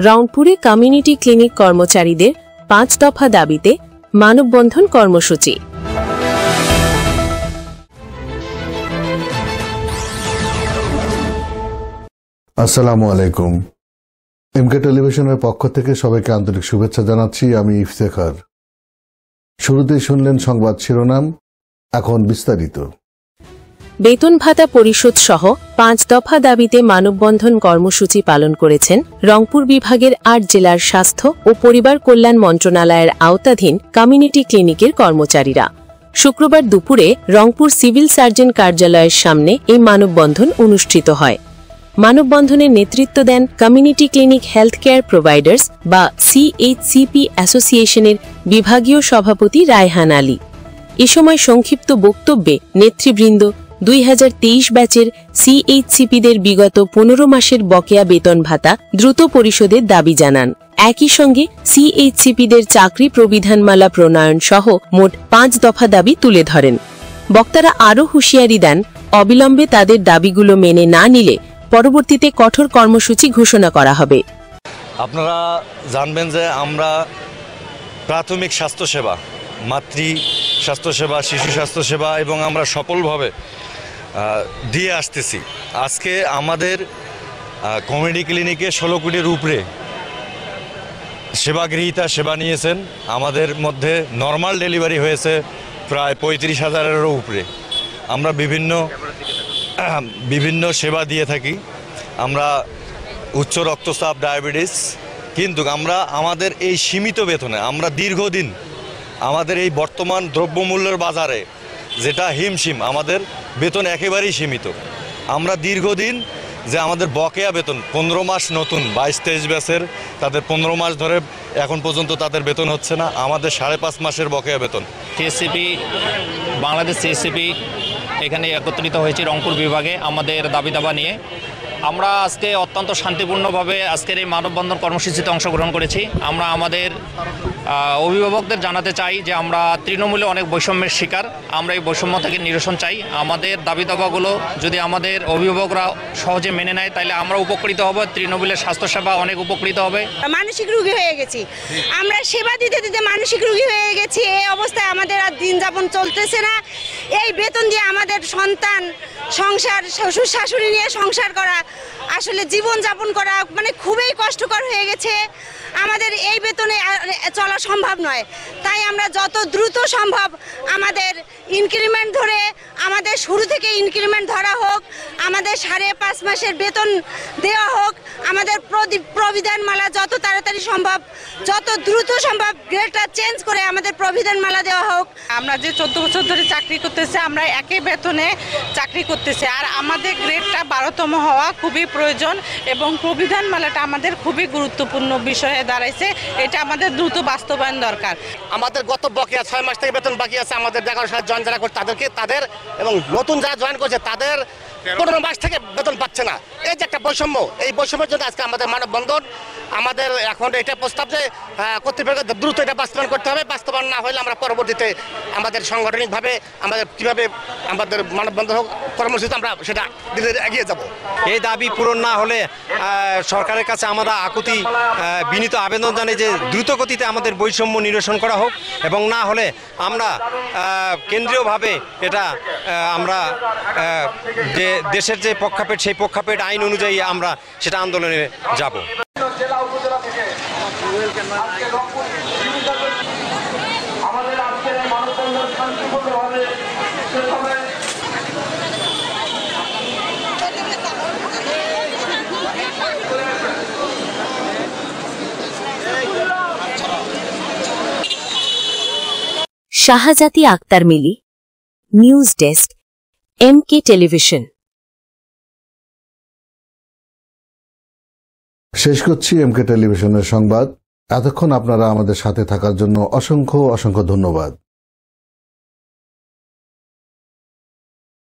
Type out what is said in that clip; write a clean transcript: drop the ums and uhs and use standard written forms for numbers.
রংপুরে community clinic কর্মচারীদের ৫ দফা দাবিতে মানববন্ধন কর্মসূচি। আসসালামু আলাইকুম। এমকে টেলিভিশনের পক্ষ থেকে সবাইকে আন্তরিক শুভেচ্ছা জানাচ্ছি। আমি ইফতেখার। শুরুতেই শুনলেন সংবাদ শিরোনাম, এখন বিস্তারিত। বেতন ভাতা পরিশোধ সহ ৫ দফা দাবিতে মানববন্ধন কর্মসূচি পালন করেছেন রংপুর বিভাগের ৮ জেলার স্বাস্থ্য ও পরিবার কল্যাণ মন্ত্রণালয়ের আওতাধীন কমিউনিটি ক্লিনিকের কর্মচারীরা। শুক্রবার দুপুরে রংপুর সিভিল সার্জন কার্যালয়ের সামনে এই মানববন্ধন অনুষ্ঠিত হয়। মানববন্ধনের নেতৃত্ব দেন community clinic health care providers বা CHCP অ্যাসোসিয়েশনের বিভাগীয় সভাপতি রায়হান আলী। এ সময় সংক্ষিপ্ত বক্তব্যে নেতৃবৃন্দ ২০২৩ ব্যাচের CHCPদের বিগত ১৫ মাসের বকেয়া বেতন ভাতা দ্রুত পরিশোধের দাবি জানান। একই সঙ্গে CHCPদের চাকরি প্রবিধানমালা প্রণয়ন সহ মোট ৫ দফা দাবি তুলে ধরেন। বক্তারা আরও হুঁশিয়ারি দেন, অবিলম্বে তাদের দাবিগুলো মেনে না নিলে পরবর্তীতে কঠোর কর্মসূচি ঘোষণা করা হবে। আপনারা জানবেন যে আমরা প্রাথমিক স্বাস্থ্যসেবা, মাতৃ স্বাস্থ্যসেবা, শিশু স্বাস্থ্যসেবা এবং আমরা সফলভাবে দিয়ে আসতেছি। আজকে আমাদের কমিউনিটি ক্লিনিকে ১৬ কোটির উপরে সেবাগৃহীতা সেবা নিয়েছেন। আমাদের মধ্যে নর্মাল ডেলিভারি হয়েছে প্রায় ৩৫,০০০-এরও উপরে। আমরা বিভিন্ন সেবা দিয়ে থাকি। আমরা উচ্চ রক্তচাপ, ডায়াবেটিস, কিন্তু আমরা আমাদের এই সীমিত বেতনে আমরা দীর্ঘদিন আমাদের এই বর্তমান দ্রব্যমূল্যের বাজারে যেটা হিমশিম, আমাদের বেতন একেবারেই সীমিত। আমরা দীর্ঘদিন যে আমাদের বকেয়া বেতন ১৫ মাস নতুন ২২-২৩ ব্যাচের তাদের ১৫ মাস ধরে এখন পর্যন্ত তাদের বেতন হচ্ছে না। আমাদের ৫.৫ মাসের বকেয়া বেতন। CHCP বাংলাদেশ CHCP এখানে একত্রিত হয়েছে রংপুর বিভাগে আমাদের দাবি দাবা নিয়ে। আমরা আজকে অত্যন্ত শান্তিপূর্ণভাবে আজকের এই মানববন্ধন কর্মসূচিতে অংশগ্রহণ করেছি। আমরা আমাদের অভিভাবকদের জানাতে চাই যে আমরা তৃণমূলে অনেক বৈষম্যের শিকার। আমরা এই বৈষম্য থেকে নিরসন চাই। আমাদের দাবি দাবাগুলো যদি আমাদের অভিভাবকরা সহজে মেনে নেয় তাহলে আমরা উপকৃত হব, তৃণমূলের স্বাস্থ্যসেবা অনেক উপকৃত হবে। মানসিক রোগী হয়ে গেছি আমরা, সেবা দিতে দিতে মানসিক রোগী হয়ে গেছি। এই অবস্থায় আমাদের আর দিন যাপন চলতেছে না। এই বেতন দিয়ে আমাদের সন্তান, সংসার, শ্বশুর শাশুড়ি নিয়ে সংসার করা, আসলে জীবন যাপন করা মানে খুবই কষ্টকর হয়ে গেছে। আমাদের এই বেতনে চলা সম্ভব নয়। তাই আমরা যত দ্রুত সম্ভব আমাদের ইনক্রিমেন্ট ধরে, আমাদের শুরু থেকে ইনক্রিমেন্ট ধরা হোক, আমাদের ৫.৫ মাসের বেতন দেওয়া হোক, আমাদের প্রবিধানমালা যত তাড়াতাড়ি সম্ভব, যত দ্রুত সম্ভব গ্রেডটা চেঞ্জ করে আমাদের প্রবিধানমালা দেওয়া হোক। আমরা যে ১৪ বছর ধরে চাকরি করতেছি, আমরা একই বেতনে চাকরি করতেছি, আর আমাদের গ্রেডটা ১২তম হওয়া খুবই প্রয়োজন এবং প্রবিধানমালাটা আমাদের খুবই গুরুত্বপূর্ণ বিষয়ে দাঁড়াইছে। এটা আমাদের দ্রুত বাস্তবায়ন দরকার। আমাদের গত বকেয়া ৬ মাস থেকে বেতন বাকি আছে। আমাদের ১১ সাল জয়েন যারা করছে তাদের এবং নতুন যারা জয়েন করছে তাদের ১৫ মাস থেকে বেতন পাচ্ছে না। এই যে একটা বৈষম্য, এই বৈষম্যের জন্য আজকে আমাদের মানববন্ধন। আমাদের এখন এটা প্রস্তাব যে কর্তৃপক্ষ দ্রুত এটা বাস্তবায়ন করতে হবে। বাস্তবায়ন না হলে আমরা পরবর্তীতে আমাদের সাংগঠনিকভাবে আমাদের কীভাবে আমাদের মানববন্ধন কর্মসূচি আমরা সেটা দিলে এগিয়ে যাব। এই দাবি পূরণ না হলে সরকারের কাছে আমরা আকুতি বিনীত আবেদন জানাই যে দ্রুত গতিতে আমাদের বৈষম্য নিরসন করা হোক, এবং না হলে আমরা কেন্দ্রীয়ভাবে এটা আমরা যে দেশের যে প্রেক্ষাপট, সেই প্রেক্ষাপট আইন অনুযায়ী আমরা সেটা আন্দোলনে যাব। শাহজাতি আক্তার মিলি, নিউজ ডেস্ক, এমকে টেলিভিশন। শেষ করছি এমকে টেলিভিশনের সংবাদ। এতক্ষণ আপনারা আমাদের সাথে থাকার জন্য অসংখ্য ধন্যবাদ।